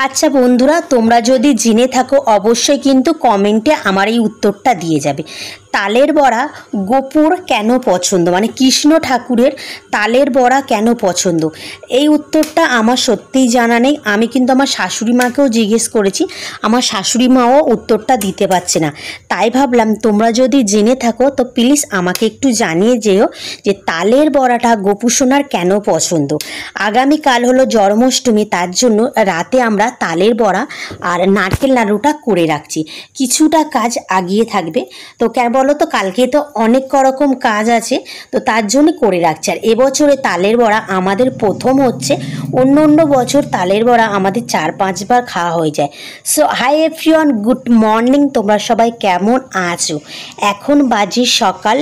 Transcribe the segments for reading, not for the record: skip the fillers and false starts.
আচ্ছা বন্ধুরা, তোমরা যদি জেনে থাকো অবশ্যই কিন্তু কমেন্টে আমার এই উত্তরটা দিয়ে যাবে। তালের বড়া গোপুর কেন পছন্দ, মানে কৃষ্ণ ঠাকুরের তালের বড়া কেন পছন্দ, এই উত্তরটা আমার সত্যিই জানা নেই। আমি কিন্তু আমার শাশুড়ি মাকেও জিজ্ঞেস করেছি, আমার শাশুড়ি মাও উত্তরটা দিতে পারছে না। তাই ভাবলাম তোমরা যদি জেনে থাকো তো প্লিজ আমাকে একটু জানিয়ে যেও যে তালের বড়াটা গোপু সোনার কেন পছন্দ। আগামীকাল হলো জন্মাষ্টমী, তার জন্য রাতে আমরা তালের বড়া আর নারকেল নাড়ুটা করে রাখছি। কিছুটা কাজ আগিয়ে থাকবে, তো বলো তো কালকে তো অনেক রকম কাজ আছে, তো তার জন্য করে রাখছি। আর এবছরে তালের বড়া আমাদের প্রথম হচ্ছে, অন্য অন্য বছর তালের বড়া আমাদের 4-5 বার খাওয়া হয়ে যায়। So hi everyone, good morning, তোমরা সবাই কেমন আছো? এখন বাজে সকাল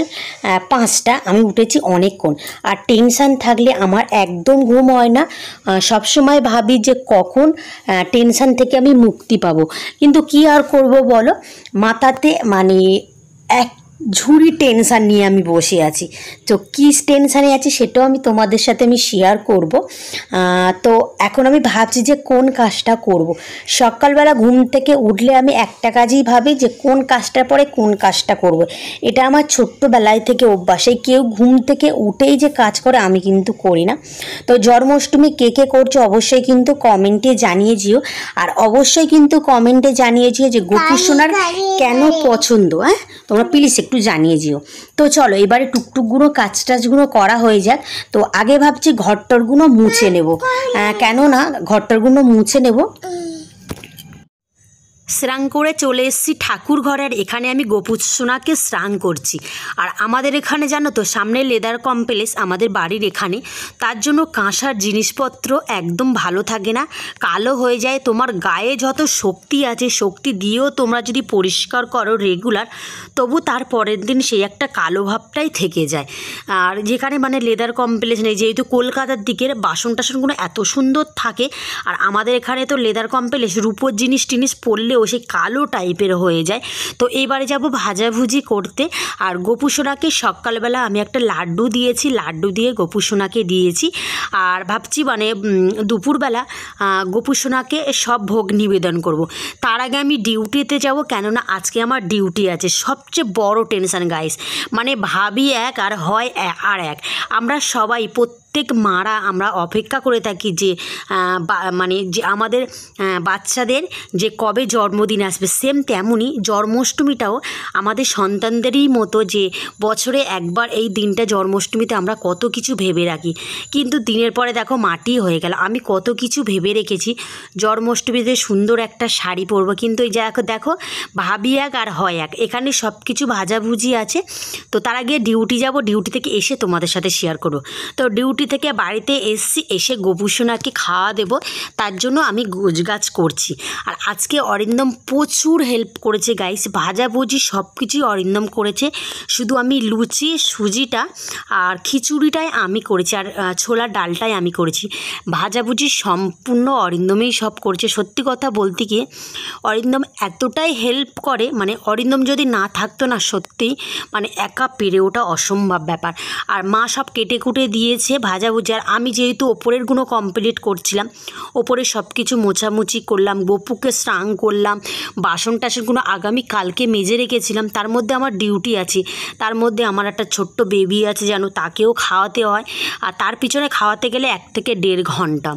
5টা। আমি উঠেছি অনেকক্ষণ, আর টেনশান থাকলে আমার একদম ঘুম হয় না। সবসময় ভাবি যে কখন টেনশান থেকে আমি মুক্তি পাবো, কিন্তু কি আর করব বলো, মাথাতে মানে এক ঝুড়ি টেনশান নিয়ে আমি বসে আছি। তো কী টেনশানে আছি সেটাও আমি তোমাদের সাথে শেয়ার করব। তো এখন আমি ভাবছি যে কোন কাজটা করব। সকালবেলা ঘুম থেকে উঠলে আমি একটা কাজই ভাবি যে কোন কাজটার পরে কোন কাজটা করব। এটা আমার ছোট্টবেলায় থেকে অভ্যাস। এই কেউ ঘুম থেকে উঠেই যে কাজ করে আমি কিন্তু করি না। তো জন্মাষ্টমী কে কে করছো অবশ্যই কিন্তু কমেন্টে জানিয়ে যেও। আর অবশ্যই কিন্তু কমেন্টে জানিয়ে যেও যে গোপু সোনার কেন পছন্দ। হ্যাঁ, তোমরা প্লিজ একটু জানিয়ে যেও। তো চলো এবারে টুকটুকগুলো কাজ টাজগুলো করা হয়ে যাক। তো আগে ভাবছি ঘরটরগুলো মুছে নেব, কেননা ঘরটরগুলো মুছে নেব। স্নান করে চলে এসেছি ঠাকুর ঘরের এখানে, আমি গোপু সোনাকে স্নান করছি। আর আমাদের এখানে জানো তো সামনে লেদার কমপ্লেক্স আমাদের বাড়ির এখানে, তার জন্য কাঁসার জিনিসপত্র একদম ভালো থাকে না, কালো হয়ে যায়। তোমার গায়ে যত শক্তি আছে, শক্তি দিয়েও তোমরা যদি পরিষ্কার করো রেগুলার, তবু তার পরের দিন সেই একটা কালো ভাবটাই থেকে যায়। আর যেখানে মানে লেদার কমপ্লেক্স নেই, যেহেতু কলকাতার দিকের বাসন টাসনগুলো এত সুন্দর থাকে, আর আমাদের এখানে তো লেদার কমপ্লেক্স রূপোর জিনিস টিনিস পরলেও সে কালো টাইপের হয়ে যায়। তো এইবারে যাব ভাজাভুজি করতে। আর গোপু সোনাকে সকালবেলা আমি একটা লাড্ডু দিয়েছি, লাড্ডু দিয়ে গোপু সোনাকে দিয়েছি। আর ভাবছি মানে দুপুরবেলা গোপু সোনাকে সব ভোগ নিবেদন করব। তার আগে আমি ডিউটিতে যাব, কেননা আজকে আমার ডিউটি আছে। সবচেয়ে বড় টেনশান গাইস, মানে ভাবি এক আর হয় আর এক। আমরা সবাই প্রত্যেক মারা আমরা অপেক্ষা করে থাকি যে মানে যে আমাদের বাচ্চাদের যে কবে জন্মদিন আসবে। সেম তেমনই জন্মাষ্টমীটাও আমাদের সন্তানদেরই মতো, যে বছরে একবার এই দিনটা জন্মাষ্টমীতে আমরা কত কিছু ভেবে রাখি, কিন্তু দিনের পরে দেখো মাটি হয়ে গেল। আমি কত কিছু ভেবে রেখেছি, জন্মাষ্টমীতে সুন্দর একটা শাড়ি পরবো, কিন্তু এই দেখো ভাবি এক আর হয় এক। এখানে সব কিছু ভাজাভুজি আছে। তো তার আগে ডিউটি যাব, ডিউটি থেকে এসে তোমাদের সাথে শেয়ার করবো। তো ডিউটি থেকে বাড়িতে এসছি, এসে গোপু সোনাকে খাওয়া দেবো, তার জন্য আমি গোছগাছ করছি। আর আজকে অরিন্দম প্রচুর হেল্প করেছে গাইস, ভাজাভুজি সব কিছুই অরিন্দম করেছে। শুধু আমি লুচি সুজিটা আর খিচুড়িটাই আমি করেছি, আর ছোলার ডালটাই আমি করেছি। ভাজাভুজি সম্পূর্ণ অরিন্দমেই সব করেছে। সত্যি কথা বলতে গিয়ে অরিন্দম এতটাই হেল্প করে, মানে অরিন্দম যদি না থাকতো না, সত্যিই মানে একা পেরে ওঠা অসম্ভব ব্যাপার। আর মা সব কেটে কুটে দিয়েছে ভাজাভুজি। আর আমি যেহেতু ওপরের গুলো কমপ্লিট করছিলাম, ওপরে সব কিছু মোছামুছি করলাম, গোপুকে স্নান করলাম, বাসন টাসনগুলো আগামীকালকে মেজে রেখেছিলাম। তার মধ্যে আমার ডিউটি আছে, তার মধ্যে আমার একটা ছোট্ট বেবি আছে যেন, তাকেও খাওয়াতে হয়। আর তার পিছনে খাওয়াতে গেলে 1 থেকে 1.5 ঘন্টা।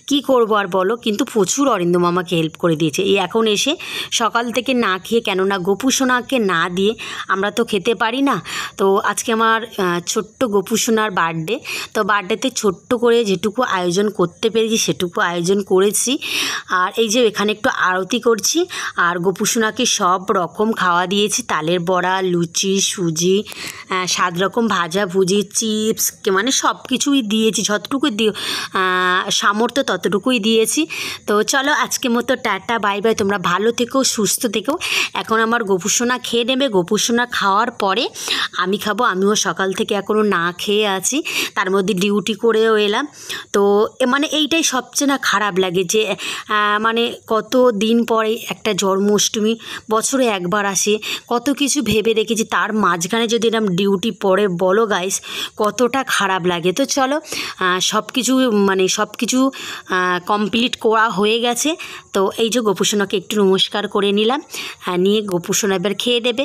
কি করবো আর বলো, কিন্তু প্রচুর অরিন্দম আমাকে হেল্প করে দিয়েছে। এই এখন এসে সকাল থেকে না খেয়ে, কেননা গোপু সোনাকে না দিয়ে আমরা তো খেতে পারি না। তো আজকে আমার ছোট্ট গোপু সোনার বার্থডে, তো বার্থডেতে ছোট্ট করে যেটুকু আয়োজন করতে পেরেছি সেটুকু আয়োজন করেছি। আর এই যে এখানে একটু আরতি করছি, আর গোপু সোনাকে সব রকম খাওয়া দিয়েছি, তালের বড়া, লুচি, সুজি, 7 রকম ভাজাভুজি, চিপস, মানে সব কিছুই দিয়েছি, যতটুকু সামর্থ্য ততটুকুই দিয়েছি। তো চলো আজকের মতো টাটা, বাই বাই। তোমরা ভালো থেকো, সুস্থ থেকো। এখন আমার গোপু সোনা খেয়ে নেবে, গোপু সোনা খাওয়ার পরে আমি খাবো। আমিও সকাল থেকে এখনও না খেয়ে আছি, তার মধ্যে ডিউটি করেও এলাম। তো মানে এইটাই সবচেয়ে না খারাপ লাগে যে মানে কত দিন পরে একটা জন্মাষ্টমী বছরে একবার আসে, কত কিছু ভেবে রেখেছি, তার মাঝখানে যদি এরকম ডিউটি পড়ে, বলো গাইস কতটা খারাপ লাগে। তো চলো সব কিছু কমপ্লিট করা হয়ে গেছে। তো এই যে গোপুসোনাকে একটু নমস্কার করে নিলাম, নিয়ে গোপুসোনা এবার খেয়ে দেবে।